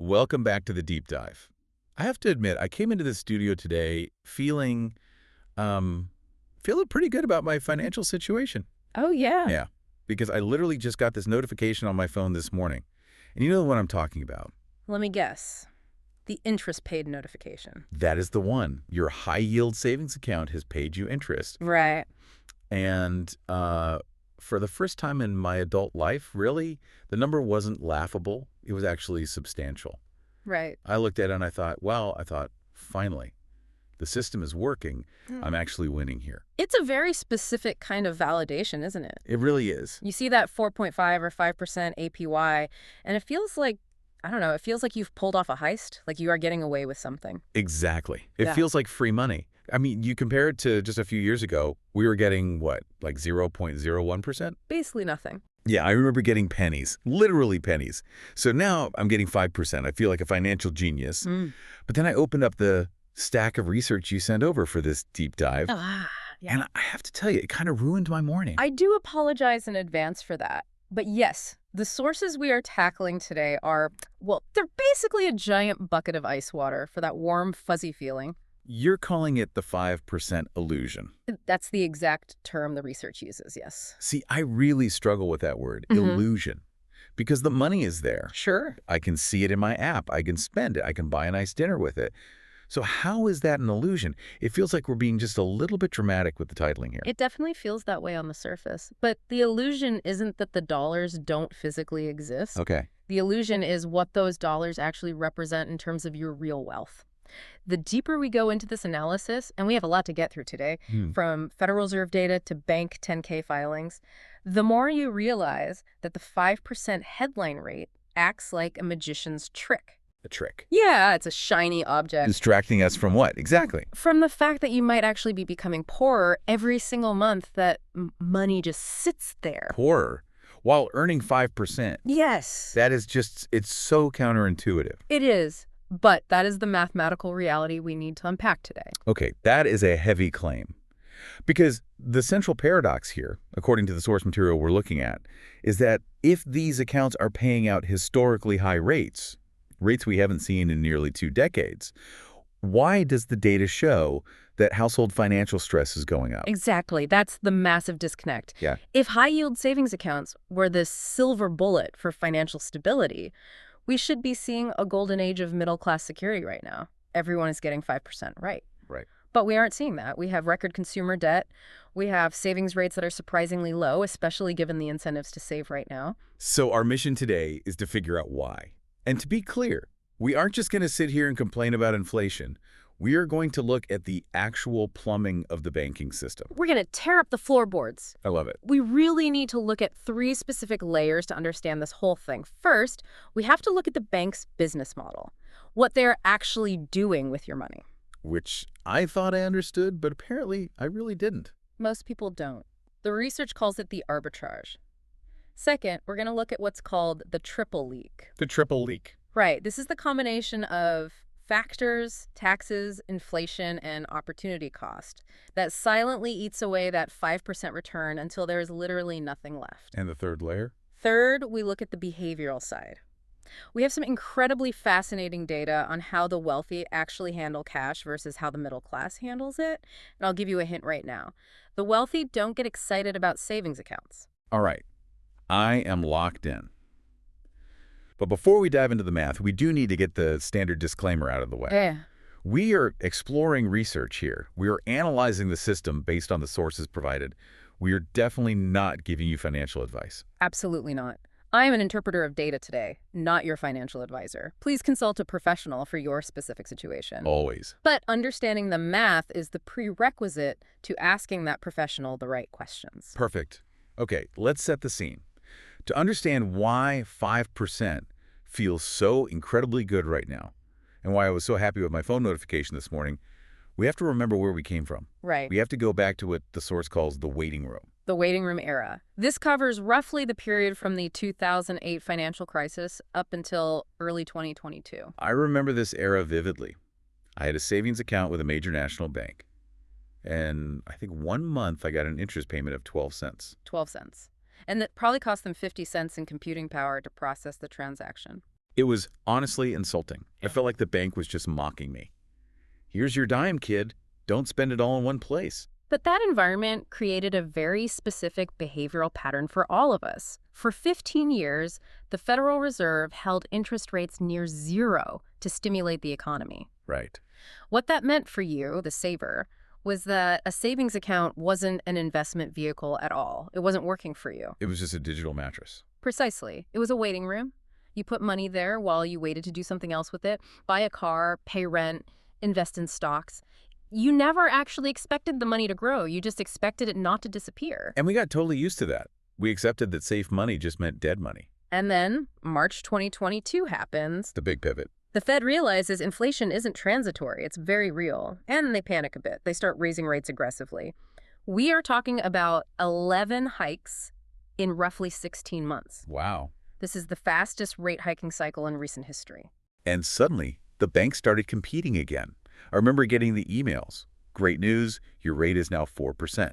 Welcome back to the deep dive. I have to admit, I came into the studio today um, feeling pretty good about my financial situation. Oh, yeah. Yeah, because I literally just got this notification on my phone this morning. And you know what I'm talking about. Let me guess. The interest paid notification. That is the one. Your high-yield savings account has paid you interest. Right. And for the first time in my adult life, really, the number wasn't laughable. It was actually substantial. Right. I looked at it and I thought, finally, the system is working. I'm actually winning here. It's a very specific kind of validation, isn't it? It really is. You see that 4.5 or 5% APY, and it feels like, I don't know, it feels like you've pulled off a heist, like you are getting away with something. Exactly. It Yeah. feels like free money. I mean, you compare it to just a few years ago, we were getting, what, like 0.01%? Basically nothing. Yeah, I remember getting pennies, literally pennies. So now I'm getting 5%. I feel like a financial genius. But then I opened up the stack of research you sent over for this deep dive, Yeah. and I have to tell you, it kind of ruined my morning. I do apologize in advance for that. But yes, the sources we are tackling today are, well, they're basically a giant bucket of ice water for that warm, fuzzy feeling. You're calling it the 5% illusion. That's the exact term the research uses, yes. See, I really struggle with that word, illusion, because the money is there. Sure. I can see it in my app. I can spend it. I can buy a nice dinner with it. So how is that an illusion? It feels like we're being just a little bit dramatic with the titling here. It definitely feels that way on the surface. But the illusion isn't that the dollars don't physically exist. Okay. The illusion is what those dollars actually represent in terms of your real wealth. The deeper we go into this analysis, and we have a lot to get through today, from Federal Reserve data to bank 10K filings, the more you realize that the 5% headline rate acts like a magician's trick. A trick. Yeah, it's a shiny object. Distracting us from what? Exactly. From the fact that you might actually be becoming poorer every single month that money just sits there. Poorer while earning 5%. Yes. That is just, it's so counterintuitive. It is. But that is the mathematical reality we need to unpack today. Okay, that is a heavy claim. Because the central paradox here, according to the source material we're looking at, is that if these accounts are paying out historically high rates we haven't seen in nearly 2 decades, why does the data show that household financial stress is going up? Exactly. That's the massive disconnect. Yeah. If high-yield savings accounts were the silver bullet for financial stability, we should be seeing a golden age of middle-class security right now. Everyone is getting 5% right. Right. But we aren't seeing that. We have record consumer debt. We have savings rates that are surprisingly low, especially given the incentives to save right now. So our mission today is to figure out why. And to be clear, we aren't just going to sit here and complain about inflation. We are going to look at the actual plumbing of the banking system. We're going to tear up the floorboards. I love it. We really need to look at 3 specific layers to understand this whole thing. First, we have to look at the bank's business model, what they're actually doing with your money. Which I thought I understood, but apparently I really didn't. Most people don't. The research calls it the arbitrage. Second, we're going to look at what's called the triple leak. The triple leak. Right. This is the combination of factors, taxes, inflation, and opportunity cost that silently eats away that 5% return until there is literally nothing left. And the third layer? Third, we look at the behavioral side. We have some incredibly fascinating data on how the wealthy actually handle cash versus how the middle class handles it. And I'll give you a hint right now. The wealthy don't get excited about savings accounts. All right. I am locked in. But before we dive into the math, we do need to get the standard disclaimer out of the way. Yeah. We are exploring research here. We are analyzing the system based on the sources provided. We are definitely not giving you financial advice. Absolutely not. I am an interpreter of data today, not your financial advisor. Please consult a professional for your specific situation. Always. But understanding the math is the prerequisite to asking that professional the right questions. Perfect. Okay, let's set the scene. To understand why 5% feels so incredibly good right now, and why I was so happy with my phone notification this morning, we have to remember where we came from. Right. We have to go back to what the source calls the waiting room. The waiting room era. This covers roughly the period from the 2008 financial crisis up until early 2022. I remember this era vividly. I had a savings account with a major national bank. And I think 1 month I got an interest payment of 12 cents. 12 cents. And that probably cost them 50 cents in computing power to process the transaction. It was honestly insulting. I felt like the bank was just mocking me. Here's your dime, kid. Don't spend it all in one place. But that environment created a very specific behavioral pattern for all of us. For 15 years, the Federal Reserve held interest rates near zero to stimulate the economy. Right. What that meant for you, the saver, was that a savings account wasn't an investment vehicle at all. It wasn't working for you. It was just a digital mattress. Precisely. It was a waiting room. You put money there while you waited to do something else with it, buy a car, pay rent, invest in stocks. You never actually expected the money to grow. You just expected it not to disappear. And we got totally used to that. We accepted that safe money just meant dead money. And then March 2022 happens. The big pivot. The Fed realizes inflation isn't transitory. It's very real. And they panic a bit. They start raising rates aggressively. We are talking about 11 hikes in roughly 16 months. Wow. This is the fastest rate hiking cycle in recent history. And suddenly, the banks started competing again. I remember getting the emails. Great news, your rate is now 4%.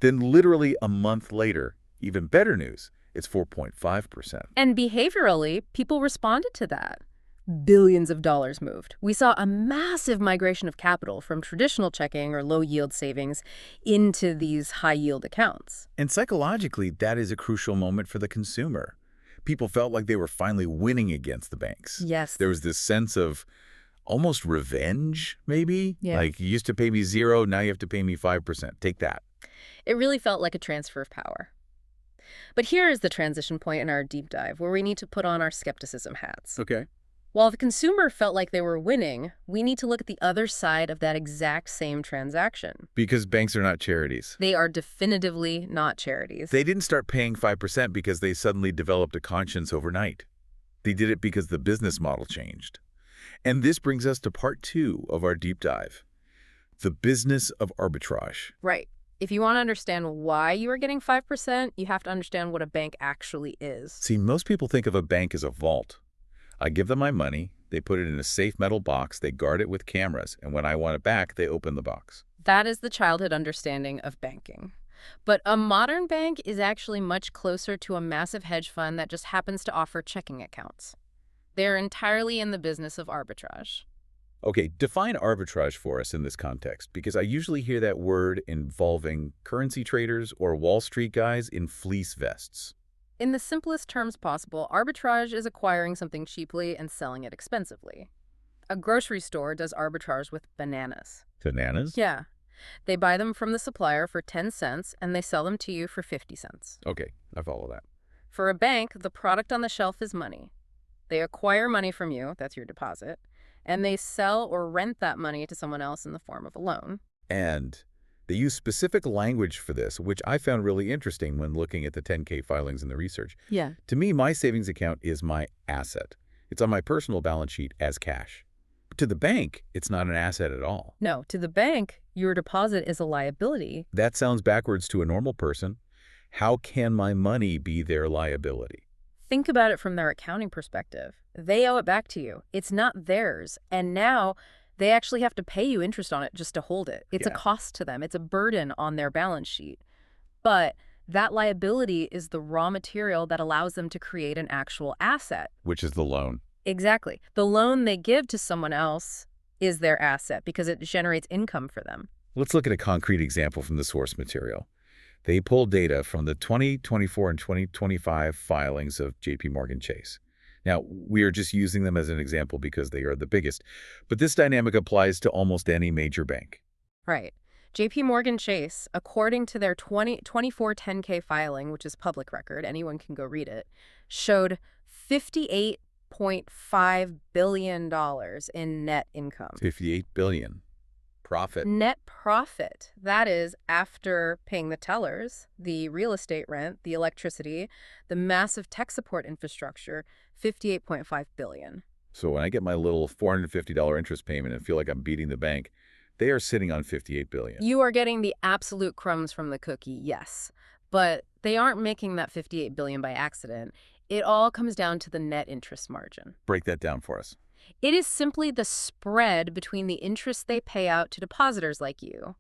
Then literally a month later, even better news, it's 4.5%. And behaviorally, people responded to that. Billions of dollars moved. We saw a massive migration of capital from traditional checking or low-yield savings into these high-yield accounts. And psychologically, that is a crucial moment for the consumer. People felt like they were finally winning against the banks. Yes. There was this sense of almost revenge, maybe? Yeah. Like, you used to pay me 0, now you have to pay me 5%. Take that. It really felt like a transfer of power. But here is the transition point in our deep dive, where we need to put on our skepticism hats. Okay. While the consumer felt like they were winning, we need to look at the other side of that exact same transaction. Because banks are not charities. They are definitively not charities. They didn't start paying 5% because they suddenly developed a conscience overnight. They did it because the business model changed. And this brings us to part 2 of our deep dive, the business of arbitrage. Right. If you want to understand why you are getting 5%, you have to understand what a bank actually is. See, most people think of a bank as a vault. I give them my money, they put it in a safe metal box, they guard it with cameras, and when I want it back, they open the box. That is the childhood understanding of banking. But a modern bank is actually much closer to a massive hedge fund that just happens to offer checking accounts. They're entirely in the business of arbitrage. Okay, define arbitrage for us in this context, because I usually hear that word involving currency traders or Wall Street guys in fleece vests. In the simplest terms possible, arbitrage is acquiring something cheaply and selling it expensively. A grocery store does arbitrage with bananas. Bananas? Yeah. They buy them from the supplier for 10 cents and they sell them to you for 50 cents. Okay, I follow that. For a bank, the product on the shelf is money. They acquire money from you, that's your deposit, and they sell or rent that money to someone else in the form of a loan. And they use specific language for this, which I found really interesting when looking at the 10K filings and the research. Yeah. To me, my savings account is my asset. It's on my personal balance sheet as cash. To the bank, it's not an asset at all. No, to the bank, your deposit is a liability. That sounds backwards to a normal person. How can my money be their liability? Think about it from their accounting perspective. They owe it back to you. It's not theirs. And now they actually have to pay you interest on it just to hold it. It's a cost to them. It's a burden on their balance sheet. But that liability is the raw material that allows them to create an actual asset. Which is the loan. Exactly. The loan they give to someone else is their asset because it generates income for them. Let's look at a concrete example from the source material. They pulled data from the 2024 and 2025 filings of JPMorgan Chase. Now, we are just using them as an example because they are the biggest, but this dynamic applies to almost any major bank. Right. JPMorgan Chase, according to their 2024 10K filing, which is public record, anyone can go read it, showed $58.5 billion in net income. $58 billion. Profit. Net profit. That is after paying the tellers, the real estate rent, the electricity, the massive tech support infrastructure, $58.5 billion. So when I get my little $450 interest payment and feel like I'm beating the bank, they are sitting on $58 billion. You are getting the absolute crumbs from the cookie, yes. But they aren't making that $58 billion by accident. It all comes down to the net interest margin. Break that down for us. It is simply the spread between the interest they pay out to depositors like you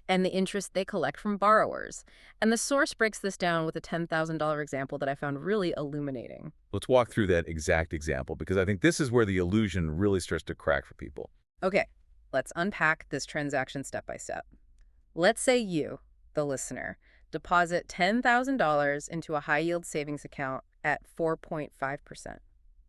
and the interest they collect from borrowers. And the source breaks this down with a $10,000 example that I found really illuminating. Let's walk through that exact example, because I think this is where the illusion really starts to crack for people. Okay, let's unpack this transaction step by step. Let's say you, the listener, deposit $10,000 into a high-yield savings account at 4.5%.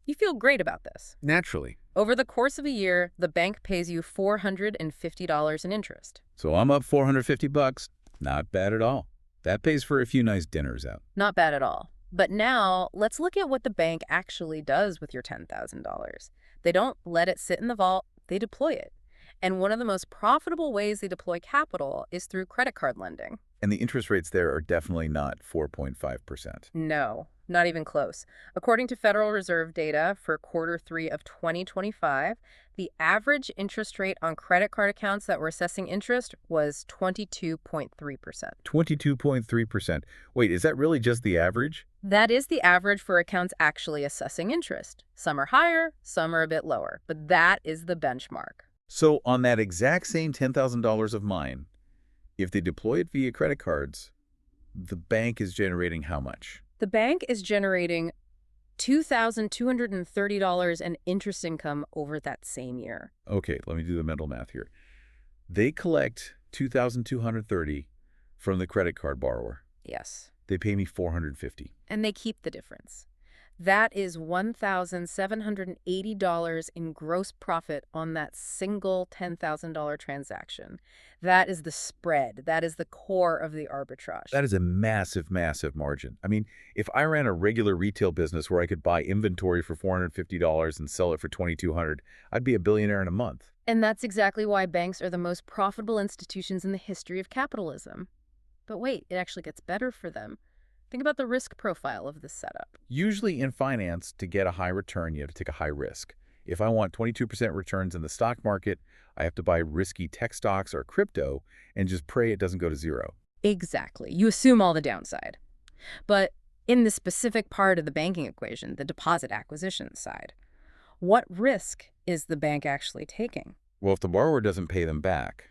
You feel great about this. Naturally. Over the course of a year, the bank pays you $450 in interest. So I'm up $450. Not bad at all. That pays for a few nice dinners out. Not bad at all. But now, let's look at what the bank actually does with your $10,000. They don't let it sit in the vault, they deploy it. And one of the most profitable ways they deploy capital is through credit card lending. And the interest rates there are definitely not 4.5%. No, not even close. According to Federal Reserve data for Q3 of 2025, the average interest rate on credit card accounts that were assessing interest was 22.3%. 22.3%. Wait, is that really just the average? That is the average for accounts actually assessing interest. Some are higher, some are a bit lower, but that is the benchmark. So on that exact same $10,000 of mine, if they deploy it via credit cards, the bank is generating how much? The bank is generating $2,230 in interest income over that same year. Okay, let me do the mental math here. They collect $2,230 from the credit card borrower. Yes. They pay me $450. And they keep the difference. That is $1,780 in gross profit on that single $10,000 transaction. That is the spread. That is the core of the arbitrage. That is a massive, massive margin. I mean, if I ran a regular retail business where I could buy inventory for $450 and sell it for $2,200, I'd be a billionaire in a month. And that's exactly why banks are the most profitable institutions in the history of capitalism. But wait, it actually gets better for them. Think about the risk profile of this setup. Usually in finance, to get a high return, you have to take a high risk. If I want 22% returns in the stock market, I have to buy risky tech stocks or crypto and just pray it doesn't go to zero. Exactly. You assume all the downside. But in the specific part of the banking equation, the deposit acquisition side, what risk is the bank actually taking? Well, if the borrower doesn't pay them back,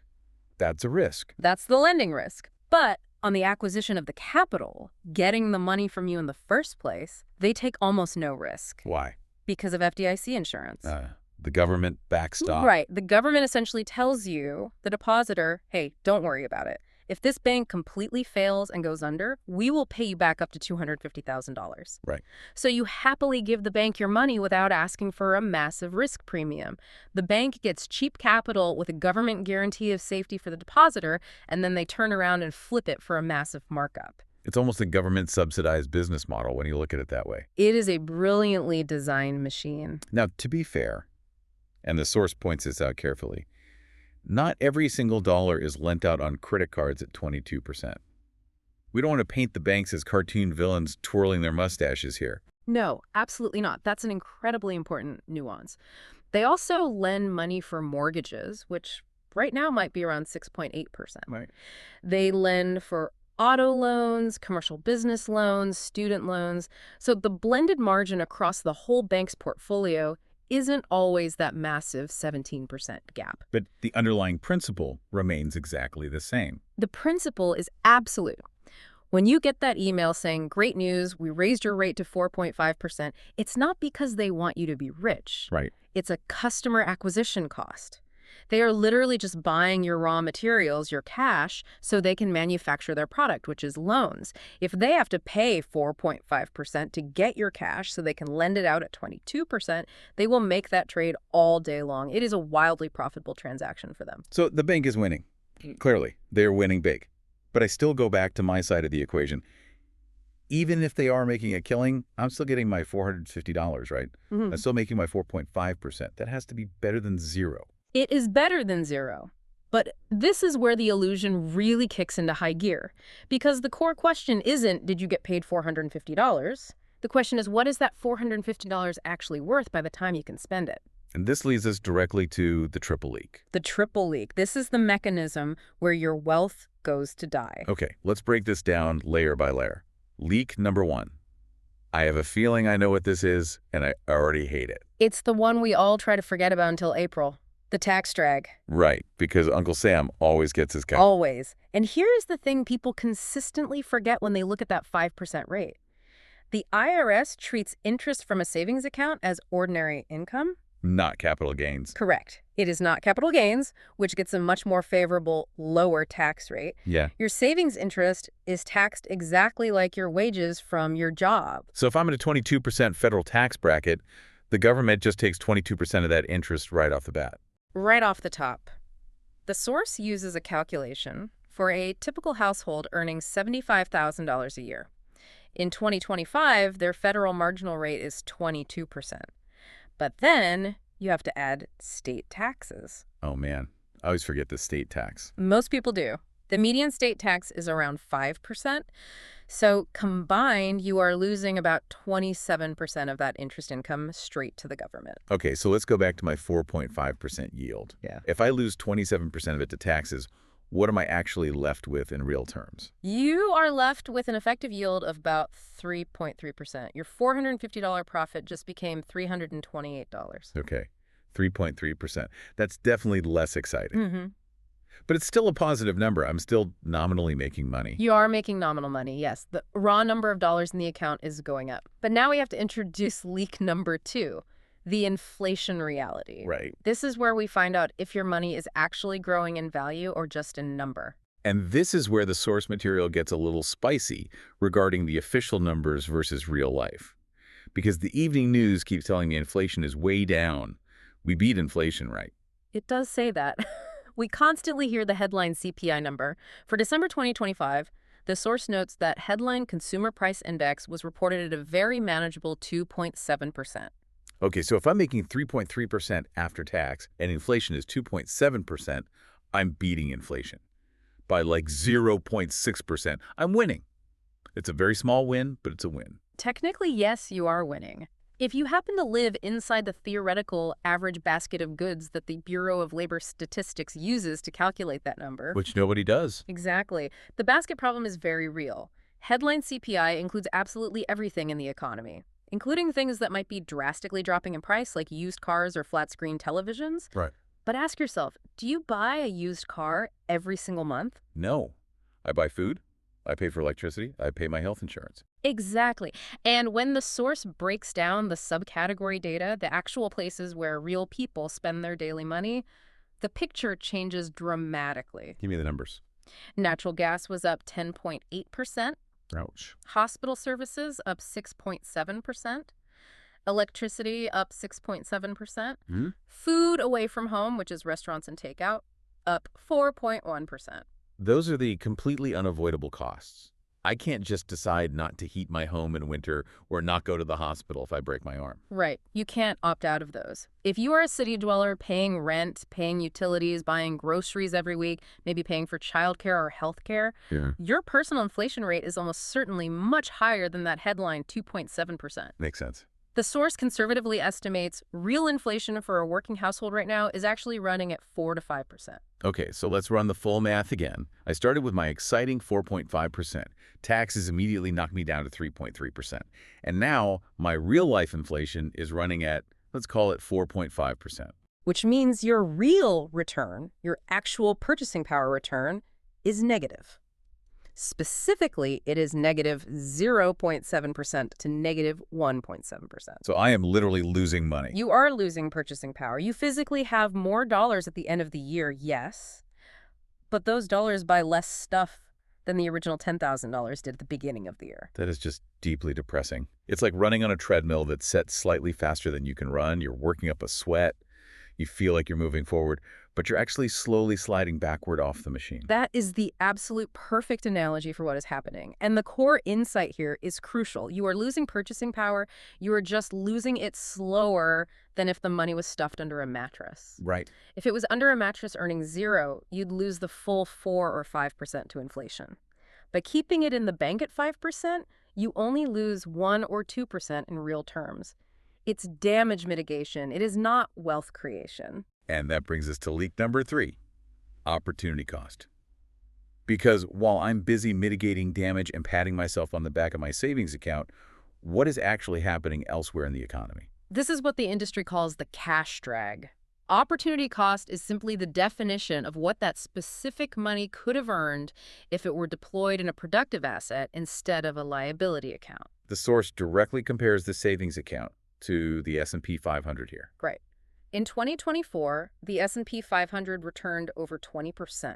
that's a risk. That's the lending risk. But on the acquisition of the capital, getting the money from you in the first place, they take almost no risk. Why? Because of FDIC insurance. The government backstop. Right. The government essentially tells you, the depositor, hey, don't worry about it. If this bank completely fails and goes under, we will pay you back up to $250,000. Right. So you happily give the bank your money without asking for a massive risk premium. The bank gets cheap capital with a government guarantee of safety for the depositor, and then they turn around and flip it for a massive markup. It's almost a government-subsidized business model when you look at it that way. It is a brilliantly designed machine. Now, to be fair, and the source points this out carefully, not every single dollar is lent out on credit cards at 22%. We don't want to paint the banks as cartoon villains twirling their mustaches here. No, absolutely not. That's an incredibly important nuance. They also lend money for mortgages, which right now might be around 6.8%. Right. They lend for auto loans, commercial business loans, student loans. So the blended margin across the whole bank's portfolio isn't always that massive 17% gap. But the underlying principle remains exactly the same. The principle is absolute. When you get that email saying, great news, we raised your rate to 4.5%, it's not because they want you to be rich. Right. It's a customer acquisition cost. They are literally just buying your raw materials, your cash, so they can manufacture their product, which is loans. If they have to pay 4.5% to get your cash so they can lend it out at 22%, they will make that trade all day long. It is a wildly profitable transaction for them. So the bank is winning. Clearly, they're winning big. But I still go back to my side of the equation. Even if they are making a killing, I'm still getting my $450, right? Mm-hmm. I'm still making my 4.5%. That has to be better than zero. It is better than zero. But this is where the illusion really kicks into high gear. Because the core question isn't, did you get paid $450? The question is, what is that $450 actually worth by the time you can spend it? And this leads us directly to the triple leak. The triple leak. This is the mechanism where your wealth goes to die. Okay, let's break this down layer by layer. Leak number one. I have a feeling I know what this is, and I already hate it. It's the one we all try to forget about until April. The tax drag. Right, because Uncle Sam always gets his cut. Always. And here is the thing people consistently forget when they look at that 5% rate. The IRS treats interest from a savings account as ordinary income. Not capital gains. Correct. It is not capital gains, which gets a much more favorable, lower tax rate. Yeah. Your savings interest is taxed exactly like your wages from your job. So if I'm in a 22% federal tax bracket, the government just takes 22% of that interest right off the bat. Right off the top. The source uses a calculation for a typical household earning $75,000 a year. In 2025, their federal marginal rate is 22%. But then you have to add state taxes. Oh, man. I always forget the state tax. Most people do. The median state tax is around 5%. So combined, you are losing about 27% of that interest income straight to the government. Okay, so let's go back to my 4.5% yield. Yeah. If I lose 27% of it to taxes, what am I actually left with in real terms? You are left with an effective yield of about 3.3%. Your $450 profit just became $328. Okay, 3.3%. That's definitely less exciting. Mm-hmm. But it's still a positive number. I'm still nominally making money. You are making nominal money, yes. The raw number of dollars in the account is going up. But now we have to introduce leak number 2, the inflation reality. Right. This is where we find out if your money is actually growing in value or just in number. And this is where the source material gets a little spicy regarding the official numbers versus real life. Because the evening news keeps telling me inflation is way down. We beat inflation, right? It does say that. We constantly hear the headline CPI number. For December 2025, the source notes that headline consumer price index was reported at a very manageable 2.7%. Okay, so if I'm making 3.3% after tax and inflation is 2.7%, I'm beating inflation. By like 0.6%, I'm winning. It's a very small win, but it's a win. Technically, yes, you are winning. If you happen to live inside the theoretical average basket of goods that the Bureau of Labor Statistics uses to calculate that number. Which nobody does. Exactly. The basket problem is very real. Headline CPI includes absolutely everything in the economy, including things that might be drastically dropping in price, like used cars or flat-screen televisions. Right. But ask yourself, do you buy a used car every single month? No. I buy food. I pay for electricity. I pay my health insurance. Exactly. And when the source breaks down the subcategory data, the actual places where real people spend their daily money, the picture changes dramatically. Give me the numbers. Natural gas was up 10.8%. Ouch. Hospital services up 6.7%. Electricity up 6.7%. Food away from home, which is restaurants and takeout, up 4.1%. Those are the completely unavoidable costs. I can't just decide not to heat my home in winter or not go to the hospital if I break my arm. Right. You can't opt out of those. If you are a city dweller paying rent, paying utilities, buying groceries every week, maybe paying for childcare or healthcare, your personal inflation rate is almost certainly much higher than that headline 2.7%. Makes sense. The source conservatively estimates real inflation for a working household right now is actually running at 4 to 5%. Okay, so let's run the full math again. I started with my exciting 4.5%. Taxes immediately knocked me down to 3.3%. And now my real-life inflation is running at, let's call it 4.5%. Which means your real return, your actual purchasing power return, is negative. Specifically, it is negative 0.7% to negative 1.7%. So I am literally losing money. You are losing purchasing power. You physically have more dollars at the end of the year, yes, but those dollars buy less stuff than the original $10,000 did at the beginning of the year. That is just deeply depressing. It's like running on a treadmill that's set slightly faster than you can run. You're working up a sweat. You feel like you're moving forward, but you're actually slowly sliding backward off the machine. That is the absolute perfect analogy for what is happening. And the core insight here is crucial. You are losing purchasing power. You are just losing it slower than if the money was stuffed under a mattress. Right. If it was under a mattress earning 0, you'd lose the full 4 or 5% to inflation. By keeping it in the bank at 5%, you only lose 1 or 2% in real terms. It's damage mitigation. It is not wealth creation. And that brings us to leak number 3, opportunity cost. Because while I'm busy mitigating damage and patting myself on the back of my savings account, what is actually happening elsewhere in the economy? This is what the industry calls the cash drag. Opportunity cost is simply the definition of what that specific money could have earned if it were deployed in a productive asset instead of a liability account. The source directly compares the savings account to the S&P 500 here. Great. In 2024, the S&P 500 returned over 20%.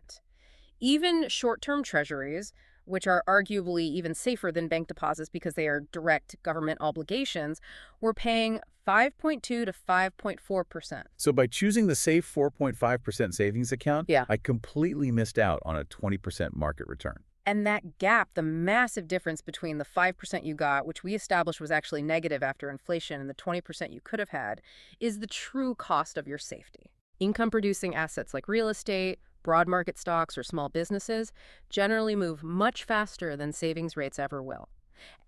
Even short-term treasuries, which are arguably even safer than bank deposits because they are direct government obligations, were paying 5.2 to 5.4%. So by choosing the safe 4.5% savings account, Yeah. I completely missed out on a 20% market return. And that gap, the massive difference between the 5% you got, which we established was actually negative after inflation, and the 20% you could have had, is the true cost of your safety. Income-producing assets like real estate, broad market stocks, or small businesses generally move much faster than savings rates ever will.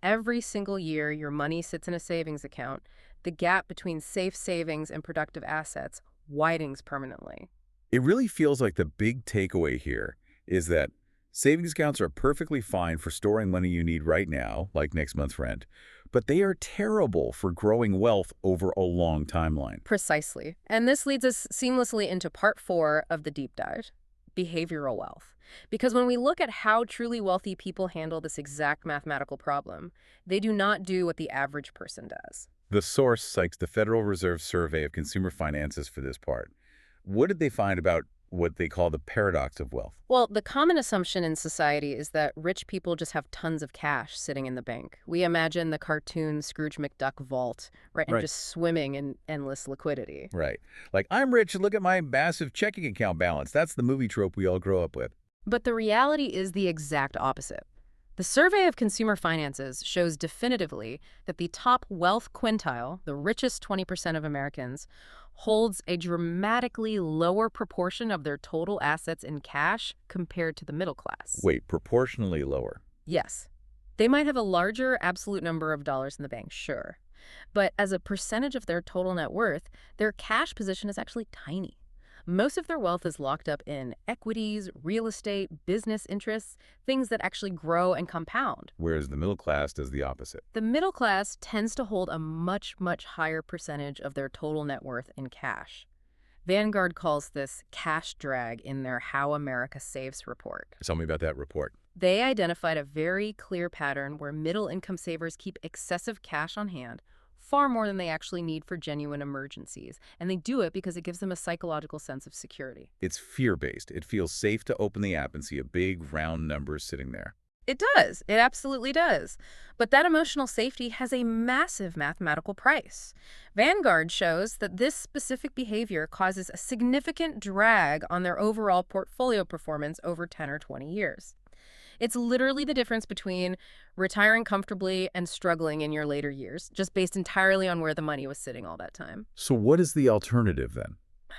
Every single year your money sits in a savings account, the gap between safe savings and productive assets widens permanently. It really feels like the big takeaway here is that savings accounts are perfectly fine for storing money you need right now, like next month's rent, but they are terrible for growing wealth over a long timeline. Precisely. And this leads us seamlessly into part 4 of the deep dive, behavioral wealth. Because when we look at how truly wealthy people handle this exact mathematical problem, they do not do what the average person does. The source cites the Federal Reserve Survey of Consumer Finances for this part. What did they find about what they call the paradox of wealth? Well, the common assumption in society is that rich people just have tons of cash sitting in the bank. We imagine the cartoon Scrooge McDuck vault, right? And just swimming in endless liquidity. Right. Like, I'm rich, look at my massive checking account balance. That's the movie trope we all grow up with. But the reality is the exact opposite. The Survey of Consumer Finances shows definitively that the top wealth quintile, the richest 20% of Americans, holds a dramatically lower proportion of their total assets in cash compared to the middle class. Wait, proportionally lower? Yes. They might have a larger absolute number of dollars in the bank, sure. But as a percentage of their total net worth, their cash position is actually tiny. Most of their wealth is locked up in equities, real estate, business interests, things that actually grow and compound. Whereas the middle class does the opposite. The middle class tends to hold a much, much higher percentage of their total net worth in cash. Vanguard calls this cash drag in their How America Saves report. Tell me about that report. They identified a very clear pattern where middle-income savers keep excessive cash on hand, far more than they actually need for genuine emergencies. And they do it because it gives them a psychological sense of security. It's fear-based. It feels safe to open the app and see a big, round number sitting there. It does. It absolutely does. But that emotional safety has a massive mathematical price. Vanguard shows that this specific behavior causes a significant drag on their overall portfolio performance over 10 or 20 years. It's literally the difference between retiring comfortably and struggling in your later years, just based entirely on where the money was sitting all that time. So what is the alternative then?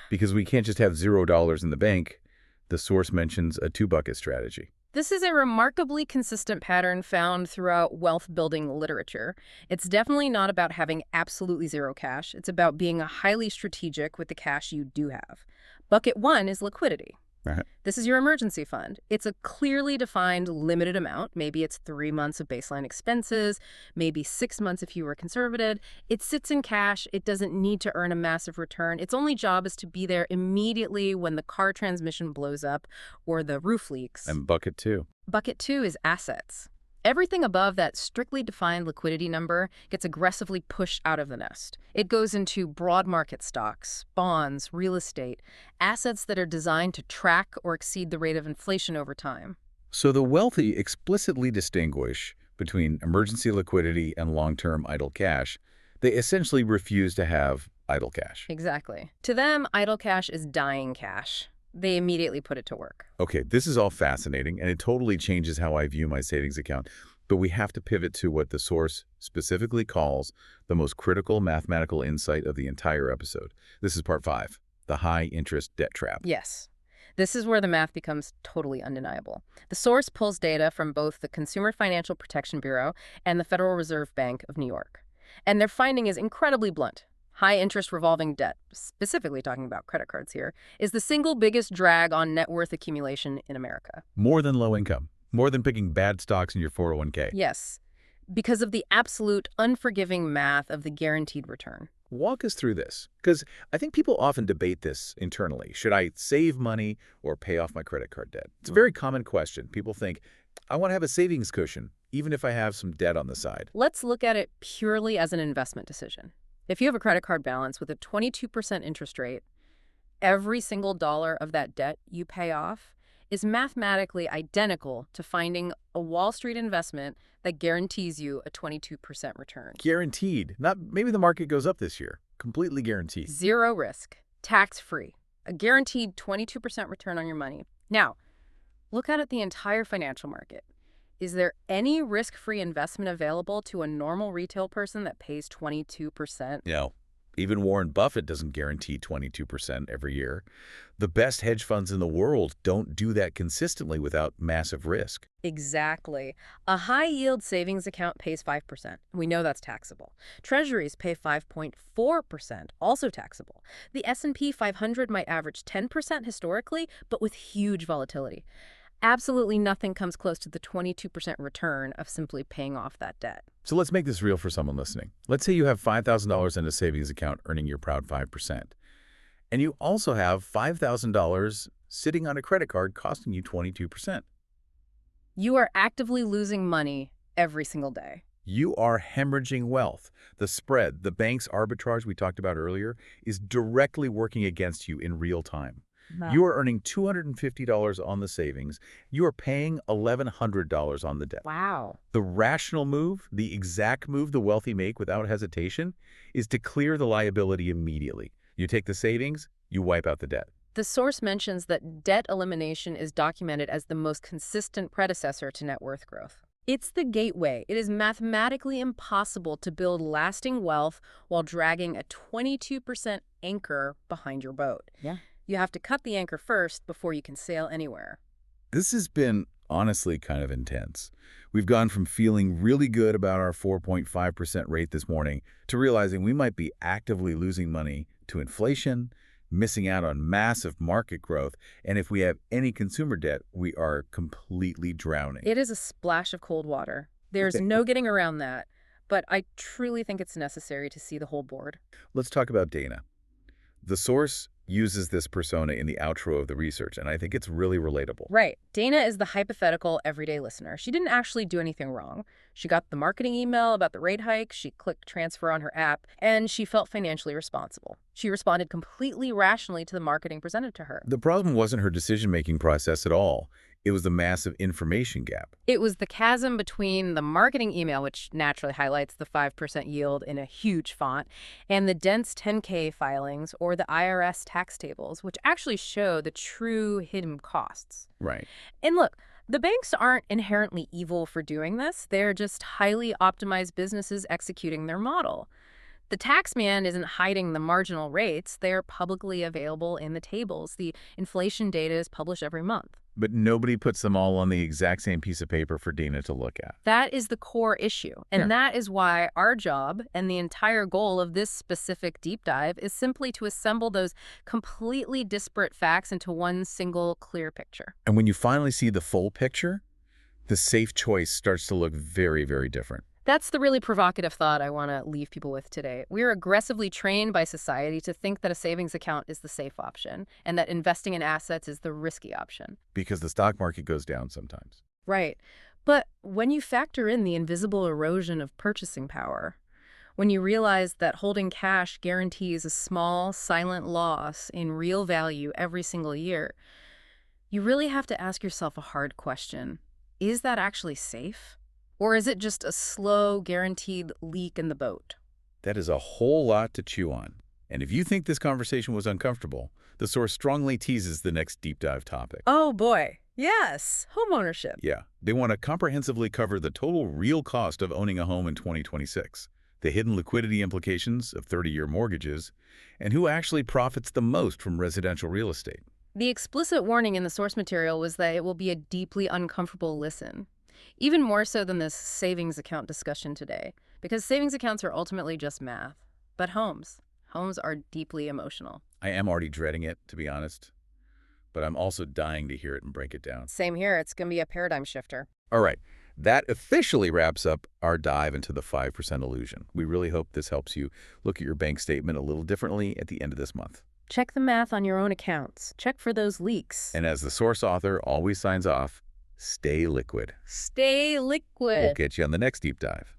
Because we can't just have $0 in the bank. The source mentions a two-bucket strategy. This is a remarkably consistent pattern found throughout wealth-building literature. It's definitely not about having absolutely zero cash. It's about being highly strategic with the cash you do have. Bucket 1 is liquidity. Right. This is your emergency fund. It's a clearly defined limited amount. Maybe it's 3 months of baseline expenses, maybe 6 months if you were conservative. It sits in cash. It doesn't need to earn a massive return. Its only job is to be there immediately when the car transmission blows up or the roof leaks. And bucket 2? Bucket 2 is assets. Everything above that strictly defined liquidity number gets aggressively pushed out of the nest. It goes into broad market stocks, bonds, real estate, assets that are designed to track or exceed the rate of inflation over time. So the wealthy explicitly distinguish between emergency liquidity and long-term idle cash. They essentially refuse to have idle cash. Exactly. To them, idle cash is dying cash. They immediately put it to work. Okay, this is all fascinating, and it totally changes how I view my savings account. But we have to pivot to what the source specifically calls the most critical mathematical insight of the entire episode. This is part 5, the high-interest debt trap. Yes. This is where the math becomes totally undeniable. The source pulls data from both the Consumer Financial Protection Bureau and the Federal Reserve Bank of New York. And their finding is incredibly blunt. High-interest revolving debt, specifically talking about credit cards here, is the single biggest drag on net worth accumulation in America. More than low income. More than picking bad stocks in your 401k. Yes, because of the absolute unforgiving math of the guaranteed return. Walk us through this, because I think people often debate this internally. Should I save money or pay off my credit card debt? It's a very common question. People think, I want to have a savings cushion, even if I have some debt on the side. Let's look at it purely as an investment decision. If you have a credit card balance with a 22% interest rate, every single dollar of that debt you pay off is mathematically identical to finding a Wall Street investment that guarantees you a 22% return. Guaranteed. Not maybe the market goes up this year. Completely guaranteed. Zero risk, tax-free, a guaranteed 22% return on your money. Now, look at the entire financial market. Is there any risk-free investment available to a normal retail person that pays 22%? No. Even Warren Buffett doesn't guarantee 22% every year. The best hedge funds in the world don't do that consistently without massive risk. Exactly. A high-yield savings account pays 5%. We know that's taxable. Treasuries pay 5.4%, also taxable. The S&P 500 might average 10% historically, but with huge volatility. Absolutely nothing comes close to the 22% return of simply paying off that debt. So let's make this real for someone listening. Let's say you have $5,000 in a savings account earning your proud 5%. And you also have $5,000 sitting on a credit card costing you 22%. You are actively losing money every single day. You are hemorrhaging wealth. The spread, the bank's arbitrage we talked about earlier, is directly working against you in real time. You are earning $250 on the savings. You are paying $1,100 on the debt. Wow. The rational move, the exact move the wealthy make without hesitation, is to clear the liability immediately. You take the savings, you wipe out the debt. The source mentions that debt elimination is documented as the most consistent predecessor to net worth growth. It's the gateway. It is mathematically impossible to build lasting wealth while dragging a 22% anchor behind your boat. Yeah. You have to cut the anchor first before you can sail anywhere. This has been, honestly, kind of intense. We've gone from feeling really good about our 4.5% rate this morning to realizing we might be actively losing money to inflation, missing out on massive market growth, and if we have any consumer debt, we are completely drowning. It is a splash of cold water. There's no getting around that, but I truly think it's necessary to see the whole board. Let's talk about Dana. The source uses this persona in the outro of the research, and I think it's really relatable. Right. Dana is the hypothetical everyday listener. She didn't actually do anything wrong. She got the marketing email about the rate hike, she clicked transfer on her app, and she felt financially responsible. She responded completely rationally to the marketing presented to her. The problem wasn't her decision-making process at all. It was the massive information gap. It was the chasm between the marketing email, which naturally highlights the 5% yield in a huge font, and the dense 10K filings or the IRS tax tables, which actually show the true hidden costs. Right. And look, the banks aren't inherently evil for doing this. They're just highly optimized businesses executing their model. The tax man isn't hiding the marginal rates. They're publicly available in the tables. The inflation data is published every month. But nobody puts them all on the exact same piece of paper for Dana to look at. That is the core issue. And that is why our job and the entire goal of this specific deep dive is simply to assemble those completely disparate facts into one single clear picture. And when you finally see the full picture, the safe choice starts to look very, very different. That's the really provocative thought I want to leave people with today. We're aggressively trained by society to think that a savings account is the safe option and that investing in assets is the risky option. Because the stock market goes down sometimes. Right. But when you factor in the invisible erosion of purchasing power, when you realize that holding cash guarantees a small, silent loss in real value every single year, you really have to ask yourself a hard question. Is that actually safe? Or is it just a slow, guaranteed leak in the boat? That is a whole lot to chew on. And if you think this conversation was uncomfortable, the source strongly teases the next deep dive topic. Oh boy. Yes. Homeownership. Yeah. They want to comprehensively cover the total real cost of owning a home in 2026, the hidden liquidity implications of 30-year mortgages, and who actually profits the most from residential real estate. The explicit warning in the source material was that it will be a deeply uncomfortable listen. Even more so than this savings account discussion today, because savings accounts are ultimately just math. But homes are deeply emotional. I am already dreading it, to be honest, but I'm also dying to hear it and break it down. Same here. It's going to be a paradigm shifter. All right, That officially wraps up our dive into the 5% illusion. We really hope this helps you look at your bank statement a little differently at the end of this month. Check the math on your own accounts. Check for those leaks. And as the source author always signs off, stay liquid. Stay liquid. We'll get you on the next deep dive.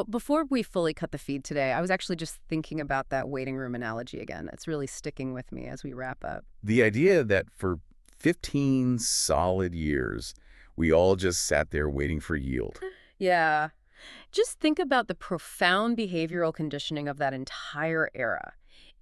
Before we fully cut the feed today, I was actually just thinking about that waiting room analogy again. It's really sticking with me as we wrap up. The idea that for 15 solid years, we all just sat there waiting for yield. Yeah. Just think about the profound behavioral conditioning of that entire era.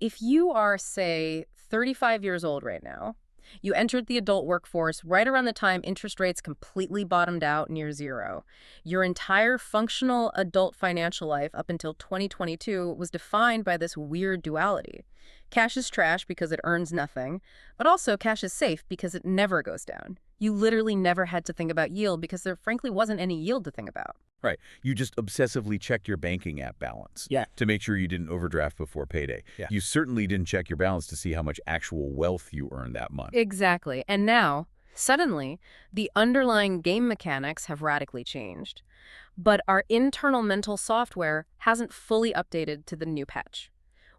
If you are, say, 35 years old right now, you entered the adult workforce right around the time interest rates completely bottomed out near zero. Your entire functional adult financial life up until 2022 was defined by this weird duality. Cash is trash because it earns nothing, but also cash is safe because it never goes down. You literally never had to think about yield because there frankly wasn't any yield to think about. Right. You just obsessively checked your banking app balance to make sure you didn't overdraft before payday. Yeah. You certainly didn't check your balance to see how much actual wealth you earned that month. Exactly. And now, suddenly, the underlying game mechanics have radically changed. But our internal mental software hasn't fully updated to the new patch.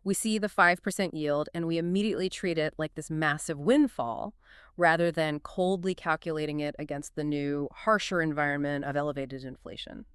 We see the 5% yield and we immediately treat it like this massive windfall rather than coldly calculating it against the new, harsher environment of elevated inflation.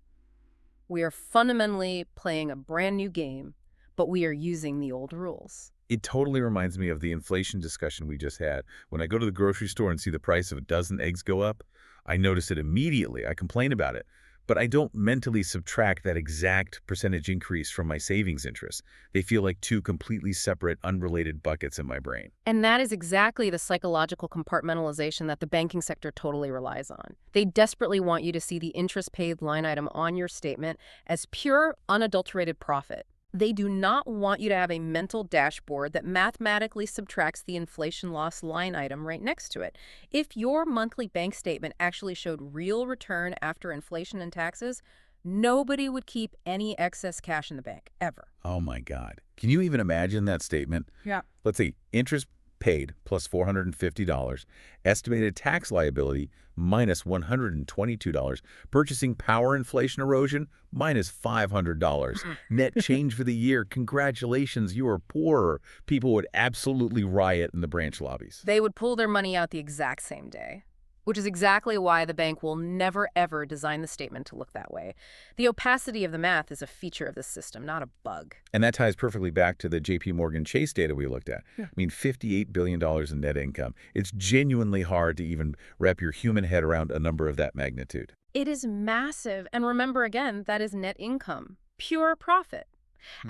We are fundamentally playing a brand new game, but we are using the old rules. It totally reminds me of the inflation discussion we just had. When I go to the grocery store and see the price of a dozen eggs go up, I notice it immediately. I complain about it. But I don't mentally subtract that exact percentage increase from my savings interest. They feel like two completely separate, unrelated buckets in my brain. And that is exactly the psychological compartmentalization that the banking sector totally relies on. They desperately want you to see the interest paid line item on your statement as pure, unadulterated profit. They do not want you to have a mental dashboard that mathematically subtracts the inflation loss line item right next to it. If your monthly bank statement actually showed real return after inflation and taxes, nobody would keep any excess cash in the bank, ever. Oh my God. Can you even imagine that statement? Yeah. Let's see, interest paid plus $450, estimated tax liability minus $122, purchasing power inflation erosion minus $500, net change for the year, congratulations, you are poorer. People would absolutely riot in the branch lobbies. They would pull their money out the exact same day, which is exactly why the bank will never, ever design the statement to look that way. The opacity of the math is a feature of the system, not a bug. And that ties perfectly back to the JPMorgan Chase data we looked at. I mean, $58 billion in net income. It's genuinely hard to even wrap your human head around a number of that magnitude. It is massive. And remember, again, that is net income, pure profit.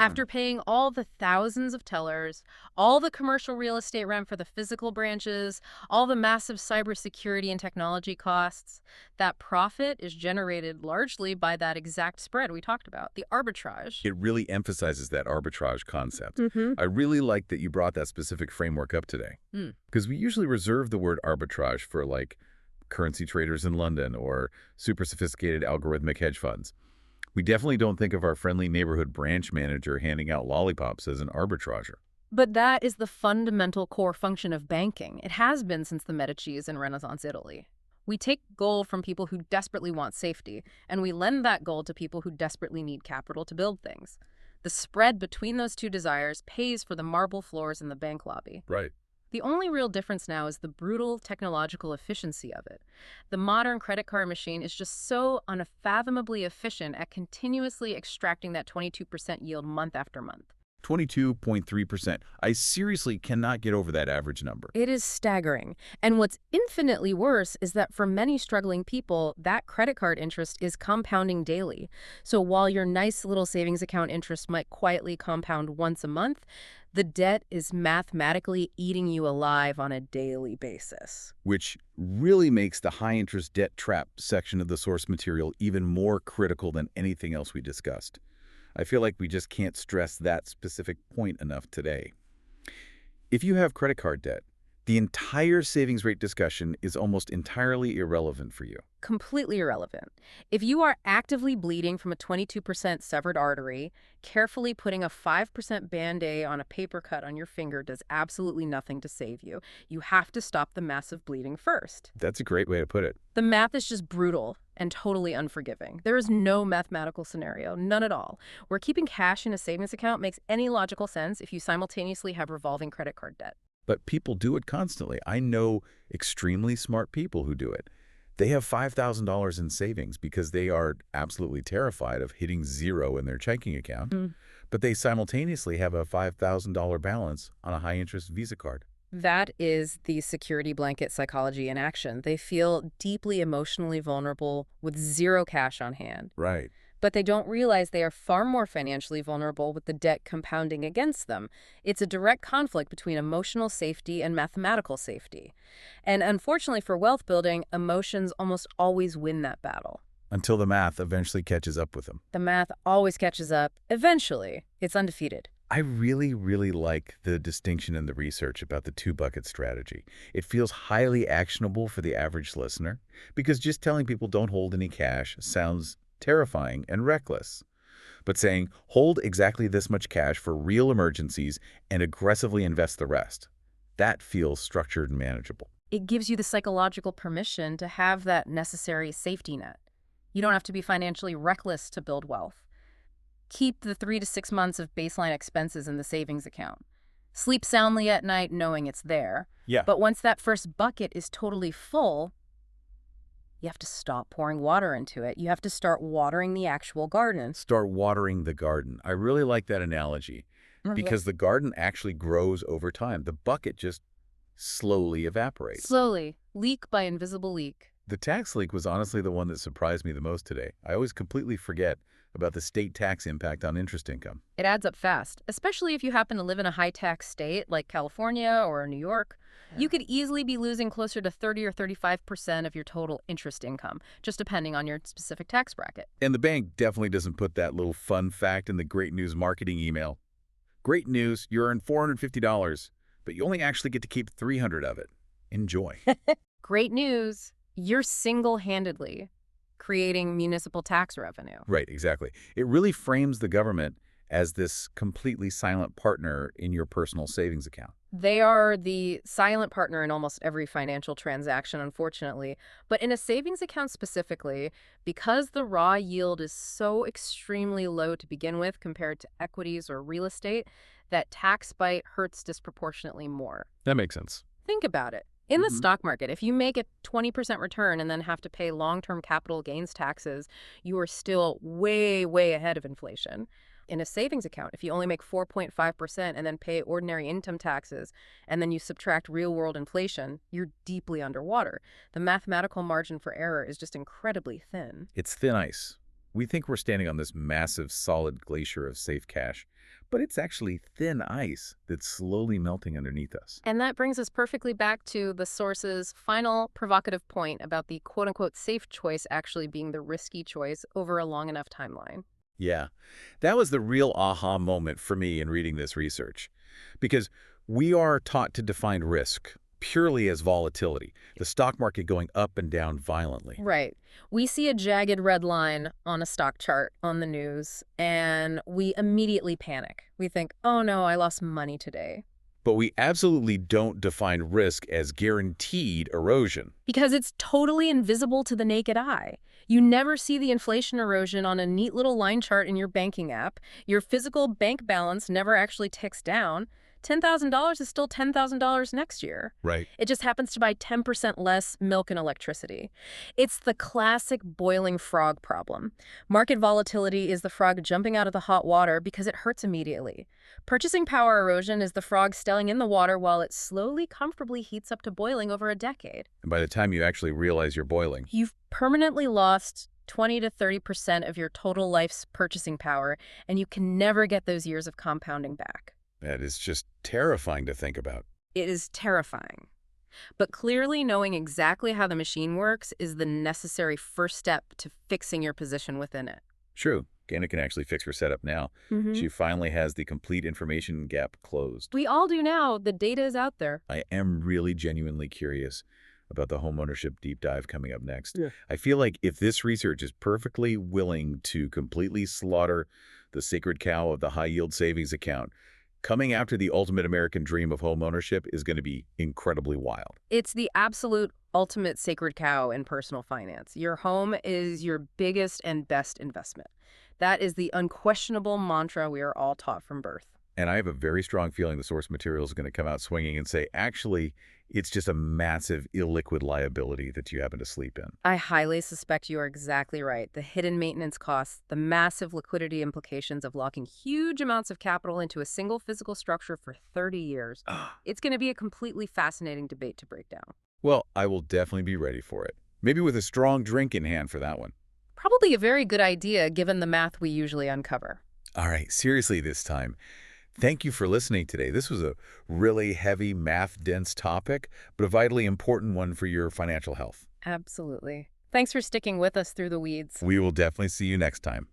After paying all the thousands of tellers, all the commercial real estate rent for the physical branches, all the massive cybersecurity and technology costs, that profit is generated largely by that exact spread we talked about, the arbitrage. It really emphasizes that arbitrage concept. I really like that you brought that specific framework up today. Because we usually reserve the word arbitrage for, like, currency traders in London or super sophisticated algorithmic hedge funds. We definitely don't think of our friendly neighborhood branch manager handing out lollipops as an arbitrager. But that is the fundamental core function of banking. It has been since the Medicis and Renaissance Italy. We take gold from people who desperately want safety, and we lend that gold to people who desperately need capital to build things. The spread between those two desires pays for the marble floors in the bank lobby. Right. The only real difference now is the brutal technological efficiency of it. The modern credit card machine is just so unfathomably efficient at continuously extracting that 22% yield month after month. 22.3%. I seriously cannot get over that average number. It is staggering. And what's infinitely worse is that for many struggling people, that credit card interest is compounding daily. So while your nice little savings account interest might quietly compound once a month, the debt is mathematically eating you alive on a daily basis. Which really makes the high-interest debt trap section of the source material even more critical than anything else we discussed. I feel like we just can't stress that specific point enough today. If you have credit card debt, The entire savings rate discussion is almost entirely irrelevant for you. Completely irrelevant. If you are actively bleeding from a 22% severed artery, carefully putting a 5% Band-Aid on a paper cut on your finger does absolutely nothing to save you. You have to stop the massive bleeding first. That's a great way to put it. The math is just brutal and totally unforgiving. There is no mathematical scenario, none at all, where keeping cash in a savings account makes any logical sense if you simultaneously have revolving credit card debt. But people do it constantly. I know extremely smart people who do it. They have $5,000 in savings because they are absolutely terrified of hitting zero in their checking account, but they simultaneously have a $5,000 balance on a high-interest Visa card. That is the security blanket psychology in action. They feel deeply emotionally vulnerable with zero cash on hand. Right. But they don't realize they are far more financially vulnerable with the debt compounding against them. It's a direct conflict between emotional safety and mathematical safety. And unfortunately for wealth building, emotions almost always win that battle. Until the math eventually catches up with them. The math always catches up. Eventually, it's undefeated. I really, really like the distinction in the research about the two-bucket strategy. It feels highly actionable for the average listener because just telling people don't hold any cash sounds terrifying and reckless. But saying, hold exactly this much cash for real emergencies and aggressively invest the rest, that feels structured and manageable. It gives you the psychological permission to have that necessary safety net. You don't have to be financially reckless to build wealth. Keep the 3 to 6 months of baseline expenses in the savings account. Sleep soundly at night knowing it's there. Yeah. But once that first bucket is totally full, you have to stop pouring water into it. You have to start watering the actual garden. Start watering the garden. I really like that analogy because the garden actually grows over time. The bucket just slowly evaporates. Slowly, leak by invisible leak. The tax leak was honestly the one that surprised me the most today. I always completely forget about the state tax impact on interest income. It adds up fast, especially if you happen to live in a high-tax state like California or New York. You could easily be losing closer to 30 or 35% of your total interest income, just depending on your specific tax bracket. And the bank definitely doesn't put that little fun fact in the great news marketing email. Great news, you earn $450, but you only actually get to keep $300 of it. Enjoy. Great news, you're single-handedly creating municipal tax revenue. Right, exactly. It really frames the government as this completely silent partner in your personal savings account. They are the silent partner in almost every financial transaction, unfortunately. But in a savings account specifically, because the raw yield is so extremely low to begin with compared to equities or real estate, that tax bite hurts disproportionately more. That makes sense. Think about it. In the stock market, if you make a 20% return and then have to pay long-term capital gains taxes, you are still way, way ahead of inflation. In a savings account, if you only make 4.5% and then pay ordinary income taxes, and then you subtract real-world inflation, you're deeply underwater. The mathematical margin for error is just incredibly thin. It's thin ice. We think we're standing on this massive, solid glacier of safe cash, but it's actually thin ice that's slowly melting underneath us. And that brings us perfectly back to the source's final provocative point about the quote-unquote safe choice actually being the risky choice over a long enough timeline. Yeah, that was the real aha moment for me in reading this research. Because we are taught to define risk purely as volatility, the stock market going up and down violently. Right. We see a jagged red line on a stock chart on the news, and we immediately panic. We think, oh no, I lost money today. But we absolutely don't define risk as guaranteed erosion. Because it's totally invisible to the naked eye. You never see the inflation erosion on a neat little line chart in your banking app. Your physical bank balance never actually ticks down. $10,000 is still $10,000 next year. Right. It just happens to buy 10% less milk and electricity. It's the classic boiling frog problem. Market volatility is the frog jumping out of the hot water because it hurts immediately. Purchasing power erosion is the frog staying in the water while it slowly, comfortably heats up to boiling over a decade. And by the time you actually realize you're boiling, You've permanently lost 20 to 30% of your total life's purchasing power, and you can never get those years of compounding back. that is just terrifying to think about. It is terrifying. But clearly knowing exactly how the machine works is the necessary first step to fixing your position within it. True. and it can actually fix her setup now. She finally has the complete information gap closed. We all do now. The data is out there. I am really genuinely curious about the homeownership deep dive coming up next. Yeah. I feel like if this research is perfectly willing to completely slaughter the sacred cow of the high-yield savings account, coming after the ultimate American dream of homeownership is going to be incredibly wild. It's the absolute ultimate sacred cow in personal finance. Your home is your biggest and best investment. That is the unquestionable mantra we are all taught from birth. And I have a very strong feeling the source material is going to come out swinging and say, actually, it's just a massive illiquid liability that you happen to sleep in. I highly suspect you are exactly right. The hidden maintenance costs, the massive liquidity implications of locking huge amounts of capital into a single physical structure for 30 years. It's going to be a completely fascinating debate to break down. Well, I will definitely be ready for it. Maybe with a strong drink in hand for that one. Probably a very good idea given the math we usually uncover. All right, seriously this time. Thank you for listening today. This was a really heavy, math-dense topic, but a vitally important one for your financial health. Absolutely. Thanks for sticking with us through the weeds. We will definitely see you next time.